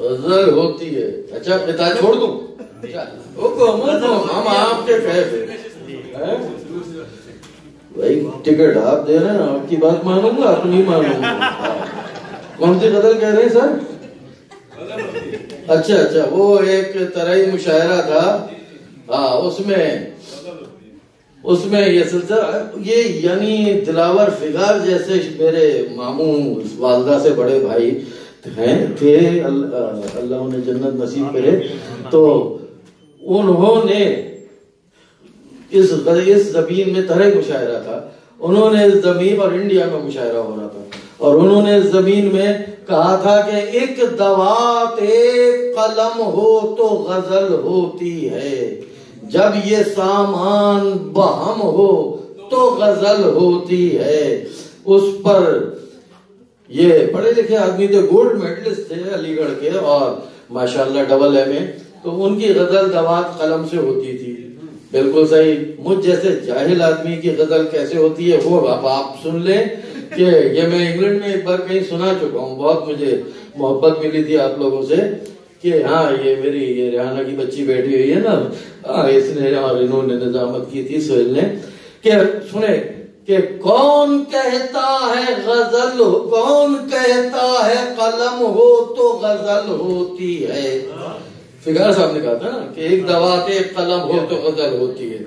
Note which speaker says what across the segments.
Speaker 1: غزل ہوتی ہے. اچھا کتاب چھوڑ دوں؟ ہم آپ کے کہے بھائی ٹکٹ آپ دے رہے ہیں, آپ کی بات مانوں گا اپنی مانوں گا. کون سی غزل کہہ رہے ہیں سر؟ اچھا وہ ایک طرحی مشاعرہ تھا. ہاں اس میں یہ سلسلہ یہ یعنی دلاور فغار جیسے میرے ماموں والدہ سے بڑے بھائی تھے, اللہ انہیں جنت نصیب کرے. تو انہوں نے اس زمین میں طرح مشاعرہ تھا. انہوں نے اس زمین اور انڈیا میں مشاعرہ ہو رہا تھا, اور انہوں نے اس زمین میں کہا تھا کہ ایک دوات ایک قلم ہو تو غزل ہوتی ہے, جب یہ سامان بہم ہو تو غزل ہوتی ہے. اس پر یہ پڑھے لکھے آدمی تھے, گولڈ میڈلسٹ تھے علی گڑھ کے, اور ماشاءاللہ ڈبل ایم اے. تو ان کی غزل دوات قلم سے ہوتی تھی. بالکل صحیح. مجھ جیسے جاہل آدمی کی غزل کیسے ہوتی ہے وہ اب آپ سن لیں کہ یہ میں انگلینڈ میں ایک بار کہیں سنا چکا ہوں. بہت مجھے محبت ملی تھی آپ لوگوں سے کہ ہاں یہ میری یہ ریحانہ کی بچی بیٹھی ہوئی ہے نا, اس نے اور انہوں نے نظامت کی تھی سہیل نے, کہ سنے کہ کون کہتا ہے غزل, کون کہتا ہے قلم ہو تو غزل ہوتی ہے. فغار صاحب نے کہا تھا نا کہ ایک دوات ایک قلم ہو تو غزل ہوتی ہے.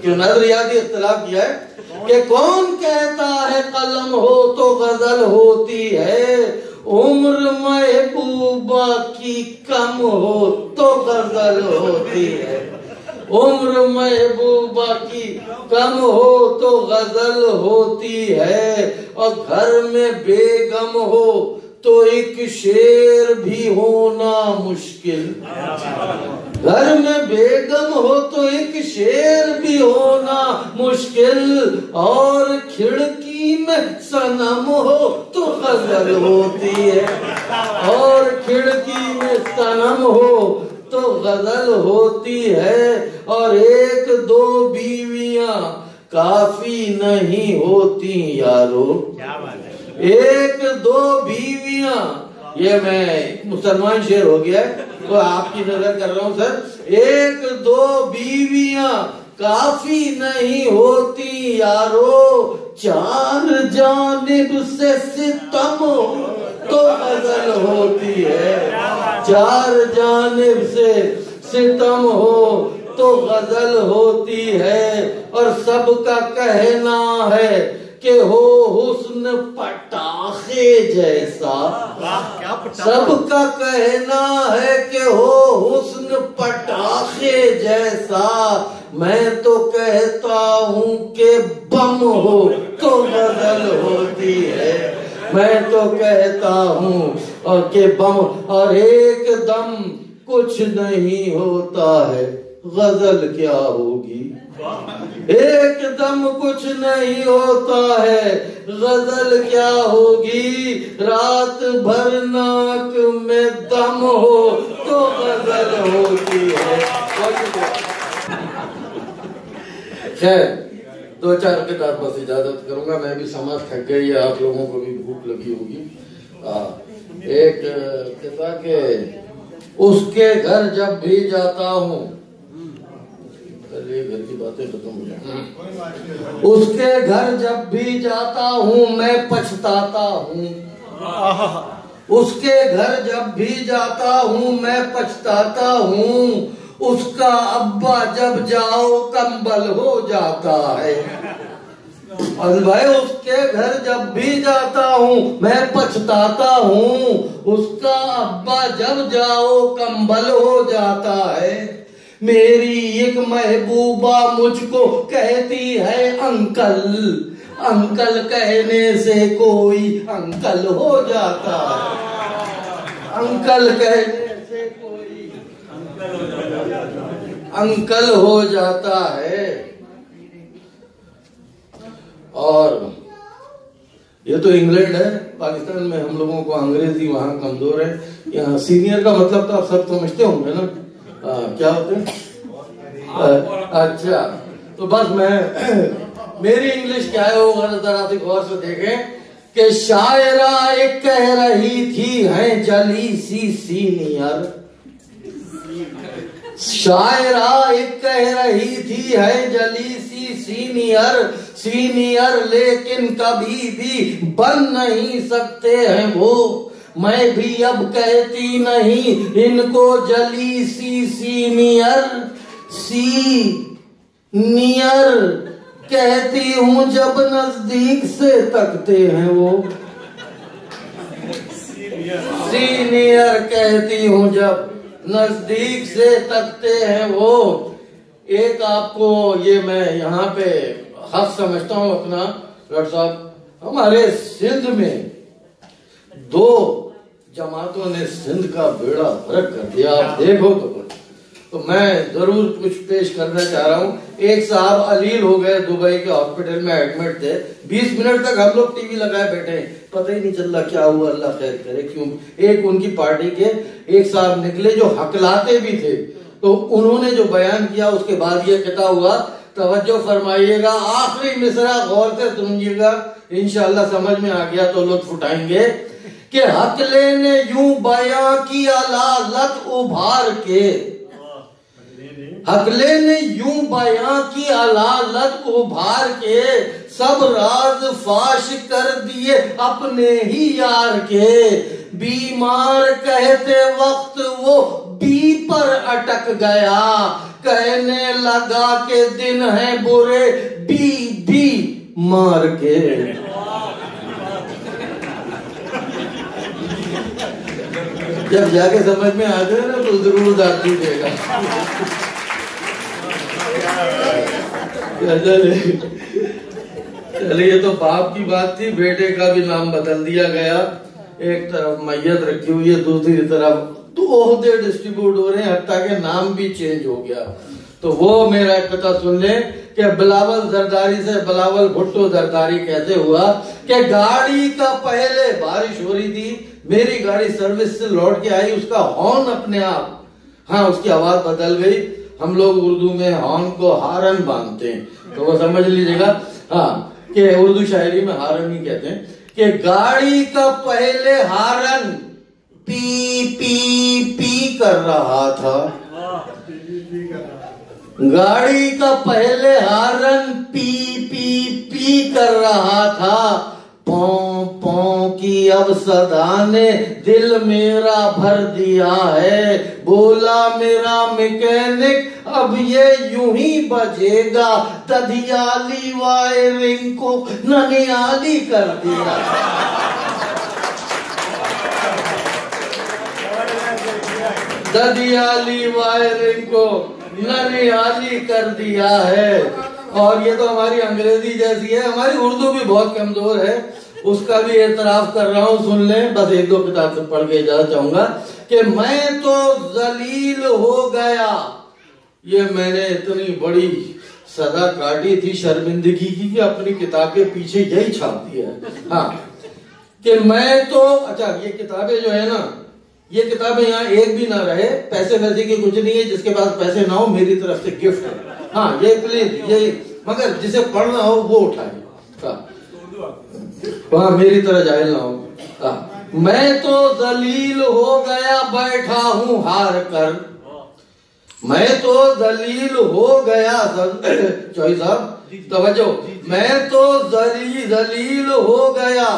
Speaker 1: کیوں نظریاتی اختلاف کیا ہے کہ کون کہتا ہے قلم ہو تو غزل ہوتی ہے, عمر محبوبہ کی کم ہو تو غزل ہوتی ہے. عمر محبوبہ کی کم ہو تو غزل ہوتی ہے, اور گھر میں بیگم ہو تو ایک شعر بھی ہونا مشکل. گھر میں بیگم ہو تو ایک شعر بھی ہونا مشکل, اور کھڑکی میں صنم ہو تو غزل ہوتی ہے. اور کھڑکی میں صنم ہو تو غزل ہوتی ہے. اور ایک دو بیویاں کافی نہیں ہوتی یارو. ایک دو بیویاں, یہ میں مسلمان شعر ہو گیا تو آپ کی نظر کر رہا ہوں سر. ایک دو بیویاں کافی نہیں ہوتی یارو, چار جانب سے ستم تو غزل ہوتی ہے. چار جانب سے ستم ہو تو غزل ہوتی ہے. اور سب کا کہنا ہے کہ ہو حسن پٹاخے جیسا. سب کا کہنا ہے کہ ہو حسن پٹاخے جیسا, میں تو کہتا ہوں کہ بم ہو تو غزل ہوتی ہے. میں تو کہتا ہوں اور کہ بم, اور ایک دم کچھ نہیں ہوتا ہے غزل کیا ہوگی. ایک دم کچھ نہیں ہوتا ہے غزل کیا ہوگی, رات بھر ناک میں دم ہو تو غزل ہوتی ہے. خیر دو چار کتاب بس اجازت کروں گا, میں بھی سمجھ تھک گئی ہے, آپ لوگوں کو بھی بھوک لگی ہوگی. ایک کتاب کہ اس کے گھر جب بھی جاتا ہوں, گھر کی باتیں ختم ہو جائیں. اس کے گھر جب بھی جاتا ہوں میں پچھتاتا ہوں. اس کے گھر جب بھی جاتا ہوں میں پچھتاتا ہوں, اس کا ابا جب جاؤ کمبل ہو جاتا ہے. اور بھائی اس کے گھر جب بھی جاتا ہوں میں پچھتاتا ہوں, اس کا ابا جب جاؤ کمبل ہو جاتا ہے. میری ایک محبوبہ مجھ کو کہتی ہے انکل, انکل کہنے سے کوئی انکل ہو جاتا ہے. انکل کہنے سے کوئی انکل ہو جاتا ہے. اور یہ تو انگلینڈ ہے, پاکستان میں ہم لوگوں کو انگریزی وہاں کمزور ہے. یہاں سینئر کا مطلب تو آپ سب سمجھتے ہوں گے نا, کیا ہوتے ہیں. اچھا تو بس میں میری انگلش کیا ہے وہ ذرا سی غور سے دیکھیں کہ شاعرہ ایک کہہ رہی تھی ہے جلی سی سینئر، شاعرہ ایک کہہ رہی تھی ہے جلی سی سینئر، سینئر لیکن کبھی بھی بن نہیں سکتے ہیں وہ، میں بھی اب کہتی نہیں ان کو جلی سی سینئر، سینئر کہتی ہوں جب نزدیک سے تکتے ہیں وہ، سینئر کہتی ہوں جب نزدیک سے تکتے ہیں وہ۔ ایک آپ کو یہ میں یہاں پہ حق سمجھتا ہوں اپنا ڈاکٹر صاحب، ہمارے سندھ میں 2 جماعتوں نے سندھ کا بیڑا غرق کر دیا، آپ دیکھو تو میں ضرور کچھ پیش کرنا چاہ رہا ہوں۔ ایک صاحب علیل ہو گئے، دبئی کے ہاسپٹل میں ایڈمٹ تھے، 20 منٹ تک ہم لوگ ٹی وی لگائے بیٹھے، پتہ ہی نہیں چل رہا کیا ہوا، اللہ خیر کرے کیوں۔ ایک ان کی پارٹی کے ایک صاحب نکلے جو حقلاتے بھی تھے، تو انہوں نے جو بیان کیا اس کے بعد یہ کہتا ہوا، توجہ فرمائیے گا، آخری مصرع غور سے سنیے گا، انشاءاللہ سمجھ میں آ گیا تو لطف اٹھائیں گے، کہ حقلے نے یوں بیان کیا لالت ابھار کے، حقلے نے یوں بیان کی علالت ابھار کے، سب راز فاش کر دیے اپنے ہی یار کے، بیمار کہتے وقت وہ بی پر اٹک گیا، کہنے لگا کہ دن ہیں برے بی مار کے۔ جب جا کے سمجھ میں آ جائے نا تو ضرور داد دیجیے گا۔ چلیے تو باپ کی بات تھی، بیٹے کا بھی نام بدل دیا گیا، ایک طرف میت رکھی ہوئی ہے، دوسری طرف تو عہدے ڈسٹریبیوٹ ہو رہے ہیں، حتیٰ کہ نام بھی چینج ہو گیا۔ تو وہ میرا ایک قطعہ سن لیں کہ بلاول زرداری سے بلاول بھٹو زرداری کہتے ہوا کہ گاڑی کا پہلے بارش ہو رہی تھی، میری گاڑی سروس سے لوٹ کے آئی، اس کا ہارن اپنے آپ، ہاں اس کی آواز بدل گئی، ہم لوگ اردو میں ہارن کو ہارن باندھتے ہیں تو وہ سمجھ لیجیے گا، ہاں کہ اردو شاعری میں ہارن ہی کہتے ہیں، کہ گاڑی کا پہلے ہارن پی پی پی کر رہا تھا، گاڑی کا پہلے ہارن پی پی پی کر رہا تھا، پوں پوں کی اب صدا نے دل میرا بھر دیا ہے، بولا میرا میکینک اب یہ یوں ہی بجے گا، ددھیالی وائرنگ کو ننیالی کر دیا۔ ددھیالی وائرنگ کو ننیالی کر دیا ہے۔ اور یہ تو ہماری انگریزی جیسی ہے، ہماری اردو بھی بہت کمزور ہے، اس کا بھی اعتراف کر رہا ہوں، سن لیں، بس 1-2 کتاب سے پڑھ کے اجازت چاہوں گا کہ میں تو ذلیل ہو گیا، یہ میں نے اتنی بڑی سزا کاٹی تھی شرمندگی کی کہ اپنی کتاب کے پیچھے یہی چھاپ دیا ہے، ہاں کہ میں تو، اچھا یہ کتابیں جو ہے نا، یہ کتابیں یہاں ایک بھی نہ رہے، پیسے ویسے کی کچھ نہیں ہے، جس کے پاس پیسے نہ ہو میری طرف سے گفٹ ہے، ہاں یہ پلیز، یہ مگر جسے پڑھنا ہو وہ اٹھائے، وہاں میری طرح جاہل نہ ہو۔ میں تو ذلیل ہو گیا بیٹھا ہوں ہار کر، میں تو ذلیل ہو گیا، چوہی صاحب توجہ، میں تو ذلیل ہو گیا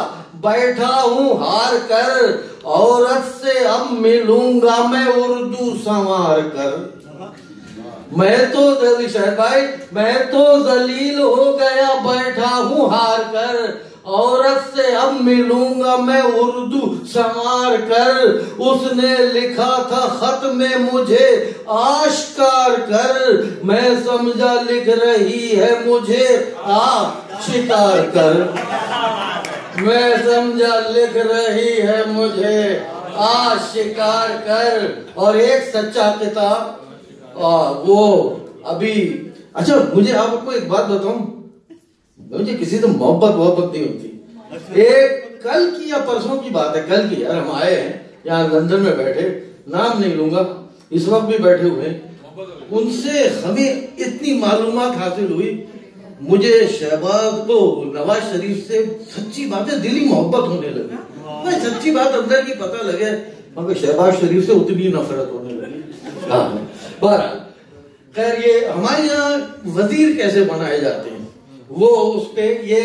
Speaker 1: بیٹھا ہوں ہار کر، عورت سے اب ملوں گا میں اردو سنوار کر، میں تو شاہد بھائی، میں تو ذلیل ہو گیا بیٹھا ہوں ہار کر، عورت سے اب ملوں گا میں اردو سنوار کر، اس نے لکھا تھا خط میں مجھے آشکار کر، میں سمجھا لکھ رہی ہے مجھے آشکار کر، میں سمجھا لکھ رہی ہے مجھے آشکار کر۔ اور ایک سچا کتاب وہ ابھی، اچھا مجھے آپ کو ایک بات بتاؤں، مجھے کسی سے محبت نہیں ہوتی، ایک کل کی یا پرسوں کی بات ہے، کل کی، یار ہم آئے ہیں یہاں لندن میں بیٹھے، نام نہیں لوں گا، اس وقت بھی بیٹھے ہوئے، ان سے ہمیں اتنی معلومات حاصل ہوئی مجھے شہباز کو نواز شریف سے سچی بات ہے دلی محبت ہونے لگی، میں سچی بات اندر کی پتہ لگے، مگر شہباز شریف سے اتنی نفرت ہونے لگی۔ بہرحال خیر، یہ ہمارے یہاں وزیر کیسے بنائے جاتے ہیں وہ اس پہ یہ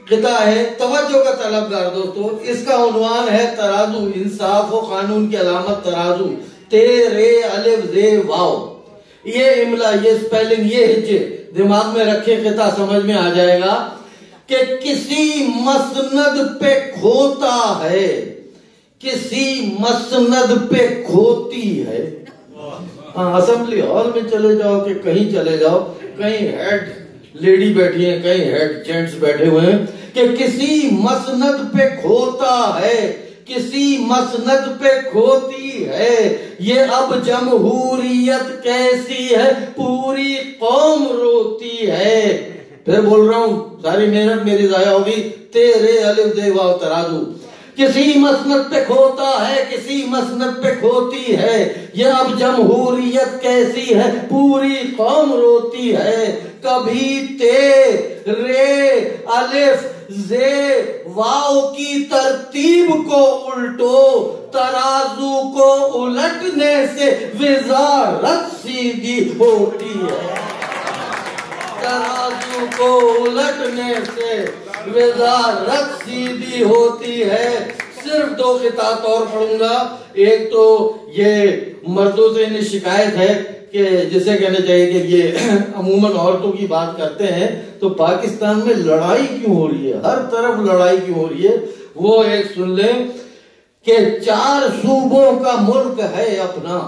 Speaker 1: قطعہ ہے، توجہ کا طلبگار دوستو، اس کا عنوان ہے ترازو، انصاف و قانون کی علامت ترازو، تے رے الف زے واو، یہ املا، یہ سپیلنگ، یہ ہجے دماغ میں رکھے، قطعہ سمجھ میں آ جائے گا کہ کسی مسند پہ کھوتا ہے، کسی مسند پہ کھوتی ہے۔ اسمبلی ہال میں چلے جاؤ کہ کہیں چلے جاؤ، کہیں ہیڈ لیڈی بیٹھی ہیں، کہیں ہیڈ جینٹس بیٹھے ہوئے ہیں، کہ کسی مسند پہ کھوتا ہے، کسی مسند پہ کھوتی ہے، یہ اب جمہوریت کیسی ہے پوری قوم روتی ہے۔ پھر بول رہا ہوں، ساری محنت میری ضائع ہوگی، تیرے الف زے واو ترازو، کسی مسند پہ کھوتا ہے، کسی مسند پہ کھوتی ہے، یہ اب جمہوریت کیسی ہے پوری قوم روتی ہے، کبھی تیرے الف زے واو کی ترتیب کو الٹو، ترازو کو الٹنے سے وزارت سیدھی ہوتی ہے، ترازو کو الٹنے سے وزارت سیدھی ہوتی ہے۔ صرف دو قطعات اور پڑھوں گا، ایک تو یہ مردوں سے انہیں شکایت ہے کہ جسے کہنا چاہیے کہ یہ عموماً عورتوں کی بات کرتے ہیں، تو پاکستان میں لڑائی کیوں ہو رہی ہے، ہر طرف لڑائی کیوں ہو رہی ہے، وہ ایک سن لیں کہ 4 صوبوں کا ملک ہے اپنا،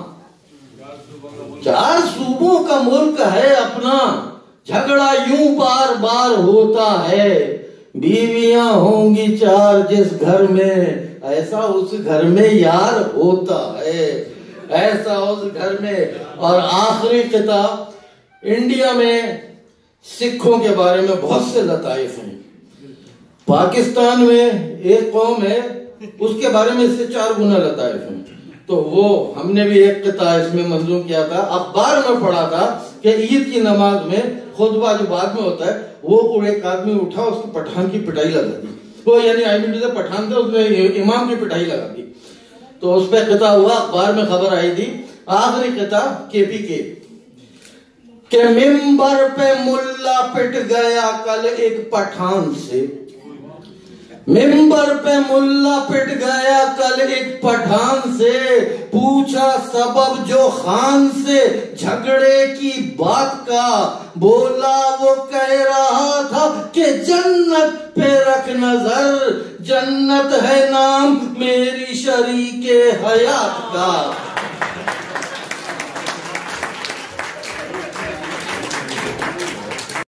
Speaker 1: 4 صوبوں کا ملک ہے اپنا، جھگڑا یوں بار بار ہوتا ہے، بیویاں ہوں گی 4 جس گھر میں، ایسا اس گھر میں یار ہوتا ہے، ایسا اس گھر میں۔ اور آخری قطعہ، انڈیا میں سکھوں کے بارے میں بہت سے لطائف ہیں، پاکستان میں ایک قوم ہے اس کے بارے میں اس سے 4 گنا لطائف ہیں، تو وہ ہم نے بھی ایک قطعہ اس میں منظوم کیا تھا، اخبار میں پڑھا تھا کہ عید کی نماز میں خطبہ جو بعد میں ہوتا ہے، وہ ایک آدمی اٹھا، اس کو پٹھان کی پٹائی لگا دی، وہ یعنی پٹھان تھا، اس نے امام کی پٹائی لگا دی، تو اس پہ قطعہ ہوا، اخبار میں خبر آئی تھی۔ آخری قطعہ کے پی کے، کہ ممبر پہ ملا پٹ گیا کل ایک پٹھان سے، ممبر پہ ملا پٹ گیا کل ایک پٹھان سے، پوچھا سبب جو خان سے جھگڑے کی بات کا، بولا وہ کہہ رہا تھا کہ جنت پہ رکھ نظر، جنت ہے نام میری شریک حیات کا۔